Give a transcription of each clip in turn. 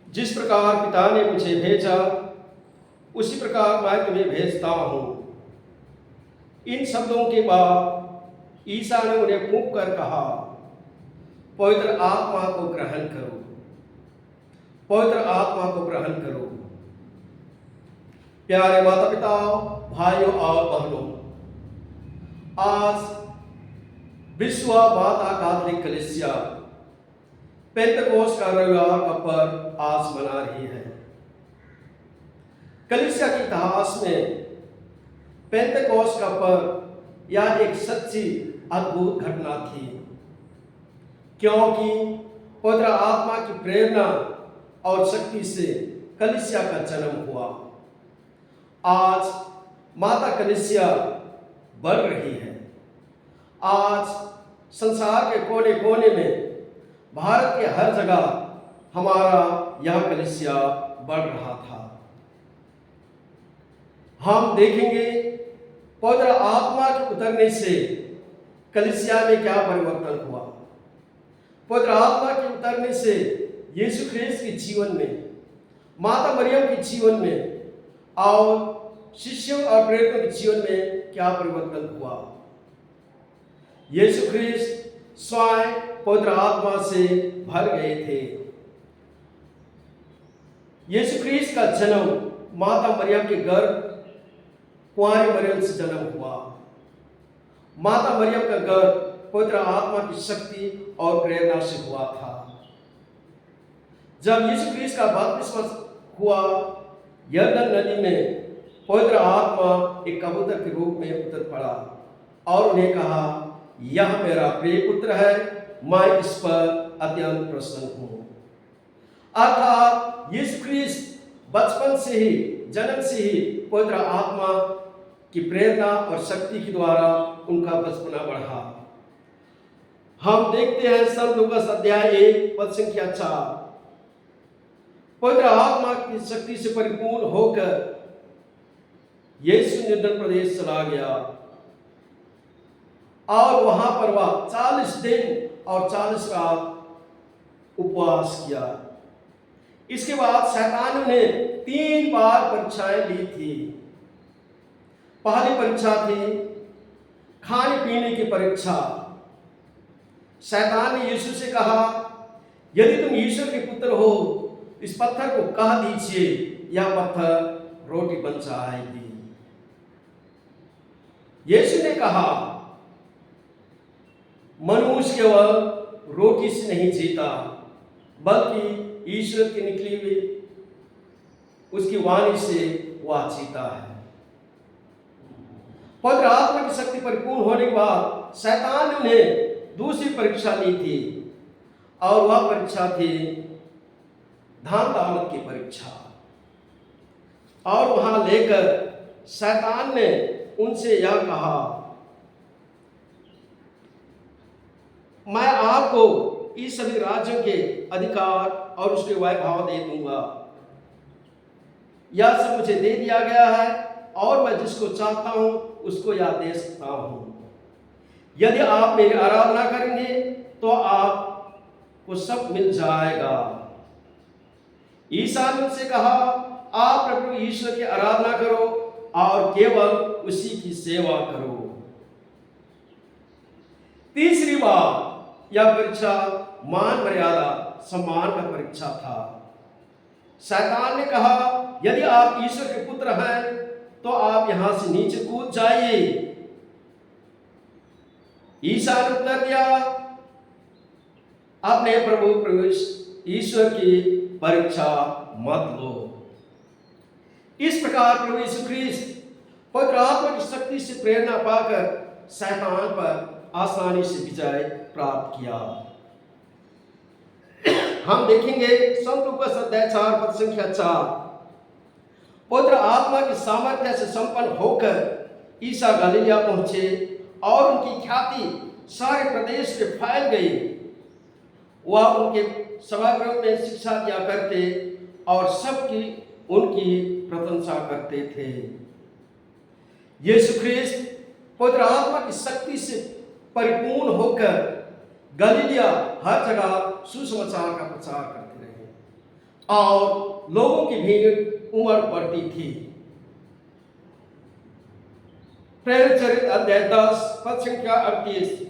जिस प्रकार पिता ने मुझे भेजा उसी प्रकार मैं तुम्हें भेजता हूँ। इन शब्दों के बाद ईसा ने उन्हें फूंक कर कहा, पवित्र आत्मा को ग्रहण करो, पवित्र आत्मा को ग्रहण करो। प्यारे माता पिता, भाइयों और बहनों, आज विश्व माता कैथोलिक कलीसिया पेंतकोस्त का रविवार का पर्व आज मना रही है। कलीसिया के इतिहास में पेंतकोस्त का पर्व यह एक सच्ची अद्भुत घटना थी, क्योंकि पवित्र आत्मा की प्रेरणा और शक्ति से कलीसिया का जन्म हुआ। आज माता कलीसिया बढ़ रही है। आज संसार के कोने कोने में, भारत के हर जगह हमारा यह कलीसिया बढ़ रहा था। हम देखेंगे पवित्र आत्मा के उतरने से कलीसिया में क्या परिवर्तन हुआ। पवित्र आत्मा के उतरने से यीशु ख्रीस्त के जीवन में, माता मरियम के जीवन में और शिष्यों और प्रेरितों के जीवन में क्या परिवर्तन हुआ। यीशु ख्रीस्त स्वयं पवित्र आत्मा से भर गए थे। यीशु ख्रीस्त का जन्म माता मरियम के गर्भ कुंवारी मरियम से जन्म हुआ। माता मरियम का गर्भ पवित्र आत्मा की शक्ति और प्रेरणा से हुआ था। जब यीशु ख्रीस्त का बपतिस्मा हुआ, यरदन नदी में पवित्र आत्मा एक कबूतर के रूप में उतर पड़ा और उन्हें कहा, यह मेरा प्रिय पुत्र है, मैं इस पर अत्यंत प्रसन्न हूं। अर्थात यीशु ख्रीस्त बचपन से ही, जन्म से ही पवित्र आत्मा की प्रेरणा और शक्ति के द्वारा उनका बचपना बढ़ा। हम देखते हैं संत लूकास अध्याय 1 पद संख्या 4, पवित्र आत्मा की शक्ति से परिपूर्ण होकर यीशु निर्जन प्रदेश चला गया और वहां पर वह 40 दिन और 40 रात उपवास किया। इसके बाद शैतान ने 3 बार परीक्षाएं ली थी। पहली परीक्षा थी खाने पीने की परीक्षा। शैतान ने यीशु से कहा, यदि तुम ईश्वर के पुत्र हो, इस पत्थर को कह दीजिए, यह पत्थर रोटी बन जाएगी। यीशु ने कहा, मनुष्य केवल रोटी से नहीं जीता, बल्कि ईश्वर की निकली हुई उसकी वाणी से वह जीता है। पवित्र आत्मा की शक्ति परिपूर्ण होने के बाद शैतान ने उन्हें दूसरी परीक्षा ली थी और वह परीक्षा थी धन दौलत की परीक्षा। और वहां लेकर शैतान ने उनसे यह कहा, मैं आपको इस सभी राज्यों के अधिकार और उसके वैभव दे दूंगा। यह सब मुझे दे दिया गया है और मैं जिसको चाहता हूं उसको यह दे सकता हूं। यदि आप मेरी आराधना करेंगे तो आपको सब मिल जाएगा। ईसा ने उनसे कहा, आप प्रभु ईश्वर की आराधना करो और केवल उसी की सेवा करो। तीसरी बार यह परीक्षा मान मर्यादा सम्मान का परीक्षा था। शैतान ने कहा, यदि आप ईश्वर के पुत्र हैं तो आप यहां से नीचे कूद जाइए। ईसा ने उत्तर दिया, अपने प्रभु ईश्वर की परीक्षा मत लो। इस प्रकार प्रभु यीशु ख्रीस्त पवित्र आत्मा की शक्ति से प्रेरणा पाकर शैतान पर आसानी से विजय प्राप्त किया। हम देखेंगे संत लूकास अध्याय 4 पद संख्या 4, पवित्र आत्मा की सामर्थ्य से संपन्न होकर ईसा गलीलिया पहुंचे और उनकी ख्याति सारे प्रदेश में फैल गई। वह उनके सभागृह में शिक्षा दिया करते और सबकी उनकी प्रशंसा करते थे। यीशु ख्रीस्त पवित्र आत्मा की शक्ति से परिपूर्ण होकर गलीलिया हर जगह सुसमाचार का प्रचार करते रहे और लोगों की भीड़ उमड़ पड़ती थी। प्रेरित चरित्र अध्याय 10 पद संख्या 38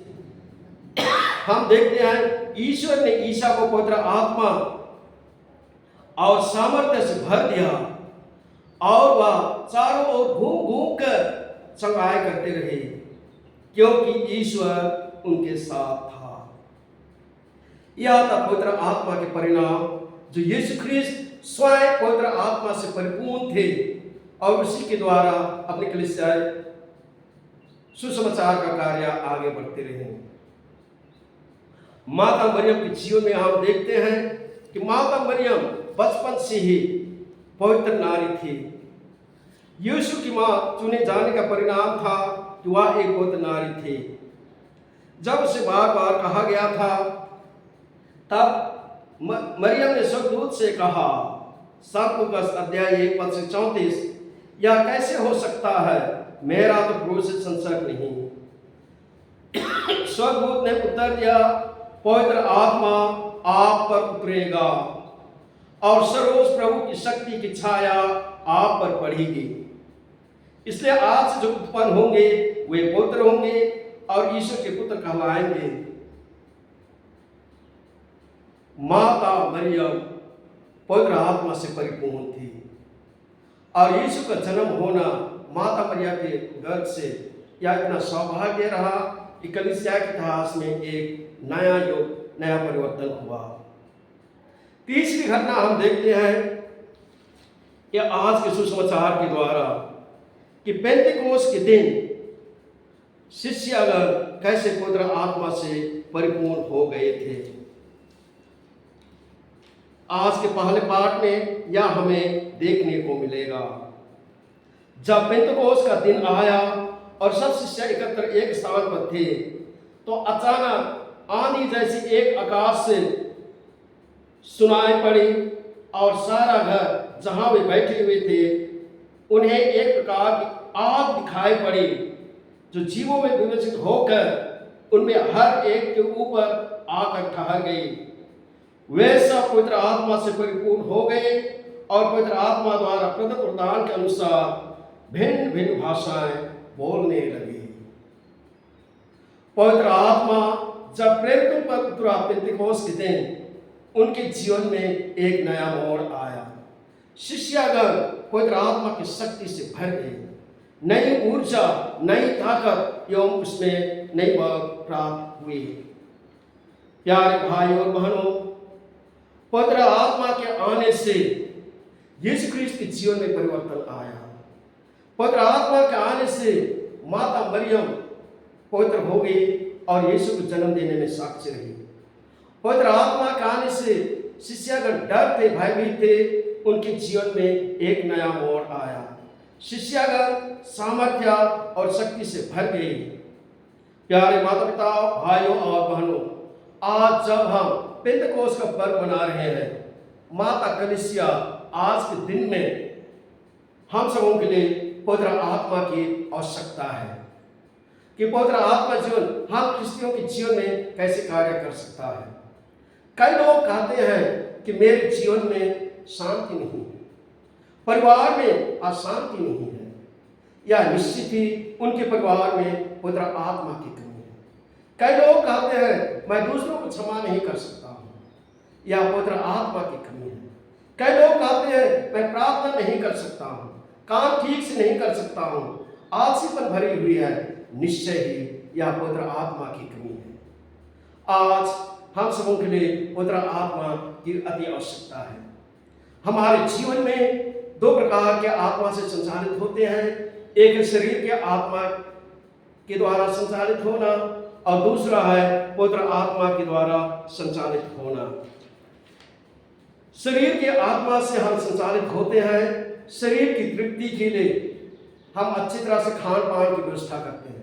हम देखते हैं ईश्वर ने ईसा को पवित्र आत्मा और सामर्थ्य से भर दिया और वह चारों ओर घूम घूम कर चंगाई करते रहे, क्योंकि ईश्वर उनके साथ था। यह था पवित्र आत्मा के परिणाम जो यीशु ख्रिस्त स्वयं पवित्र आत्मा से परिपूर्ण थे और उसी के द्वारा अपनी कलीसियाएं सुसमाचार का कार्य आगे बढ़ते रहे। माता मरियम के जीवन में हम देखते हैं कि माता मरियम बचपन से ही पवित्र नारी थी। यीशु की मां चुने जाने का परिणाम था कि वह एक पवित्र नारी थी। जब उसे बार बार कहा गया था, तब मरियम ने स्वर्गदूत से कहा, सात लूकास अध्याय 1 पद से 34, यह कैसे हो सकता है, मेरा तो प्रभु से संसर्ग नहीं। स्वर्गदूत ने उत्तर दिया, पवित्र आत्मा आप पर उतरेगा और सर्वोच्च प्रभु की शक्ति की छाया आप पर पड़ेगी, इसलिए आप से जो उत्पन्न होंगे वे पवित्र होंगे और ईश्वर के पुत्र कहलाएंगे। माता मरियम पवित्र आत्मा से परिपूर्ण थी और यीशु का जन्म होना माता मरियम के गर्भ से यह इतना सौभाग्य रहा कि कलीसिया के इतिहास में एक नया युग, नया परिवर्तन हुआ। तीसरी घटना हम देखते हैं कि आज के सुसमाचार के द्वारा कि पेंतेकोस्त के दिन शिष्यगण कैसे पवित्र आत्मा से परिपूर्ण हो गए थे। आज के पहले पाठ में यह हमें देखने को मिलेगा। जब पेंतेकोस्त का दिन आया और सब शिष्य एकत्र एक स्थान पर थे, तो अचानक आंधी जैसी एक आकाश से सुनाई पड़ी और सारा घर जहां वे बैठे हुए थे उन्हें एक प्रकार की आग दिखाई पड़ी, जो जीवों में विभाजित होकर उनमें हर एक के ऊपर आकर ठहर गई। वे सब पवित्र आत्मा से परिपूर्ण हो गए और पवित्र आत्मा द्वारा प्रदत्त वरदान के अनुसार भिन्न भिन्न भाषाएं बोलने लगी। पवित्र आत्मा जब प्रेरितों पर उतरा पेंतेकोस्त के दिन, उनके जीवन में एक नया मोड़ आया। शिष्यगण पवित्र आत्मा की शक्ति से भर गए, नई ऊर्जा, नई ताकत एवं उसमें नई बल प्राप्त हुई। प्यारे भाइयों और बहनों, पवित्र आत्मा के आने से यीशु ख्रिस्त के जीवन में परिवर्तन आया। पवित्र आत्मा के आने से माता मरियम पवित्र हो गई और यीशु को जन्म देने में साक्षी रही। पवित्र आत्मा के आने से शिष्यगण डरते, भयभीत थे, उनके जीवन में एक नया मोड़ आया। शिष्यगण सामर्थ्य और शक्ति से भर गए। प्यारे माता पिता, भाइयों और बहनों, आज जब हम पेंतेकोस्त का पर्व मना रहे हैं, माता कलीसिया आज के दिन में हम सबों के लिए पवित्र आत्मा की आवश्यकता है कि पवित्र आत्मा जीवन हम क्रिस्तियों के जीवन में कैसे कार्य कर सकता है। कई लोग कहते हैं कि मेरे जीवन में शांति नहीं है, परिवार में अशांति नहीं है, या निश्चित ही उनके परिवार में पवित्र आत्मा की कमी है। कई लोग कहते हैं मैं दूसरों को क्षमा नहीं कर सकता हूँ, या पवित्र आत्मा की कमी है। कई लोग कहते हैं मैं प्रार्थना नहीं कर सकता हूँ, काम ठीक से नहीं कर सकता हूँ, आलसीपन भरी हुई है। निश्चय ही यह पवित्र आत्मा की कमी है। आज हम सबों के लिए पवित्र आत्मा की अति आवश्यकता है। हमारे जीवन में दो प्रकार के आत्मा से संचालित होते हैं, एक शरीर के आत्मा के द्वारा संचालित होना और दूसरा है पवित्र आत्मा के द्वारा संचालित होना। शरीर के आत्मा से हम संचालित होते हैं। शरीर की तृप्ति के लिए हम अच्छी तरह से खान पान की व्यवस्था करते हैं,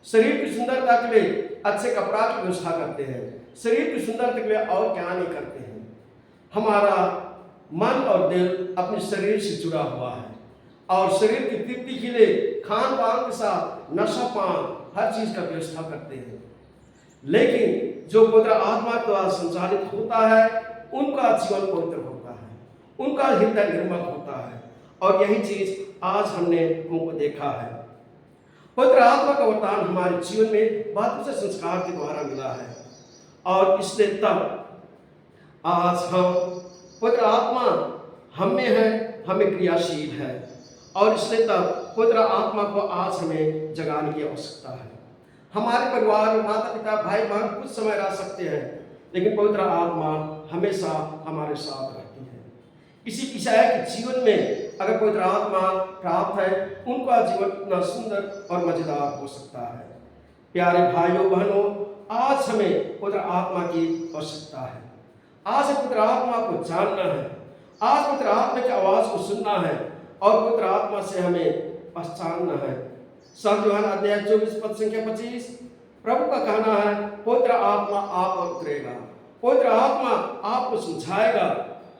शरीर की सुंदरता के लिए अच्छे कपड़ा की व्यवस्था करते हैं, शरीर की सुंदरता के लिए और क्या नहीं करते हैं। हमारा मन और दिल अपने शरीर से जुड़ा हुआ है और शरीर की तृप्ति के लिए खान पान के साथ नशा पान हर चीज का व्यवस्था करते हैं। लेकिन जो पवित्र आत्मा द्वारा संचालित होता है उनका जीवन पवित्र होता है, उनका हृदय निर्मल होता है। और यही चीज आज हमने उनको देखा है। पवित्र आत्मा का वरदान हमारे जीवन में बहुत से संस्कार के द्वारा मिला है, और इसलिए तब आज हम पवित्र आत्मा हम में है, हमें क्रियाशील है, और इसलिए तब पवित्र आत्मा को आज हमें जगाने की आवश्यकता है। हमारे परिवार में माता पिता भाई बहन कुछ समय रह सकते हैं, लेकिन पवित्र आत्मा हमेशा हमारे साथ रहती है। इसी ईसाई के जीवन में अगर पवित्र आत्मा प्राप्त है, उनका जीवन इतना सुंदर और मजेदार हो सकता है। प्यारे भाइयों बहनों, आज हमें पवित्र आत्मा की आवश्यकता है। आज पवित्र आत्मा को जानना है, आज पवित्र आत्मा की आवाज को सुनना है, और पवित्र आत्मा से हमें पहचानना है। संत यूहन्ना अध्याय 24 पद संख्या 25, प्रभु का कहना है, पवित्र आत्मा आप पर उतरेगा, पवित्र आत्मा आपको समझाएगा,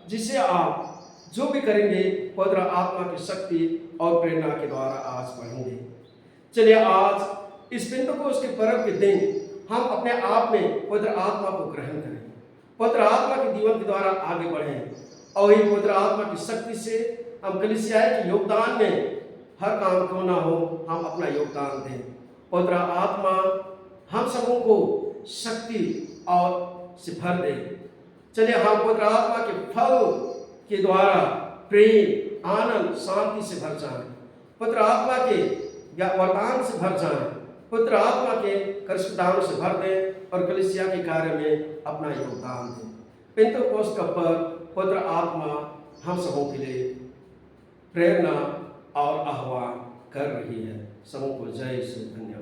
जिसे आप जो भी करेंगे पवित्र आत्मा की शक्ति और प्रेरणा के द्वारा आज बढ़ेंगे। चलिए आज इस पेंतुकोस्त के पर्व के दिन हम अपने आप में पवित्र आत्मा को ग्रहण करें, पवित्र आत्मा के जीवन के द्वारा आगे बढ़ें, और ये पवित्र आत्मा की शक्ति से हम कलीसिया के योगदान में हर काम क्यों ना हो, हम अपना योगदान दें। पवित्र आत्मा हम सबों को शक्ति और से भर दे। चलिए हम पवित्र आत्मा के फल के द्वारा प्रेम, आनंद, शांति से भर जाएं, पवित्र आत्मा के वरदान से भर जाएं, पवित्र आत्मा के करिश्मादानों से भर दें, और कलीसिया के कार्य में अपना योगदान दें। पेंतुकोस्त का पर्व पवित्र आत्मा हम सबों के लिए प्रेरणा और आह्वान कर रही है। सबों को जय श्री धन्यवाद।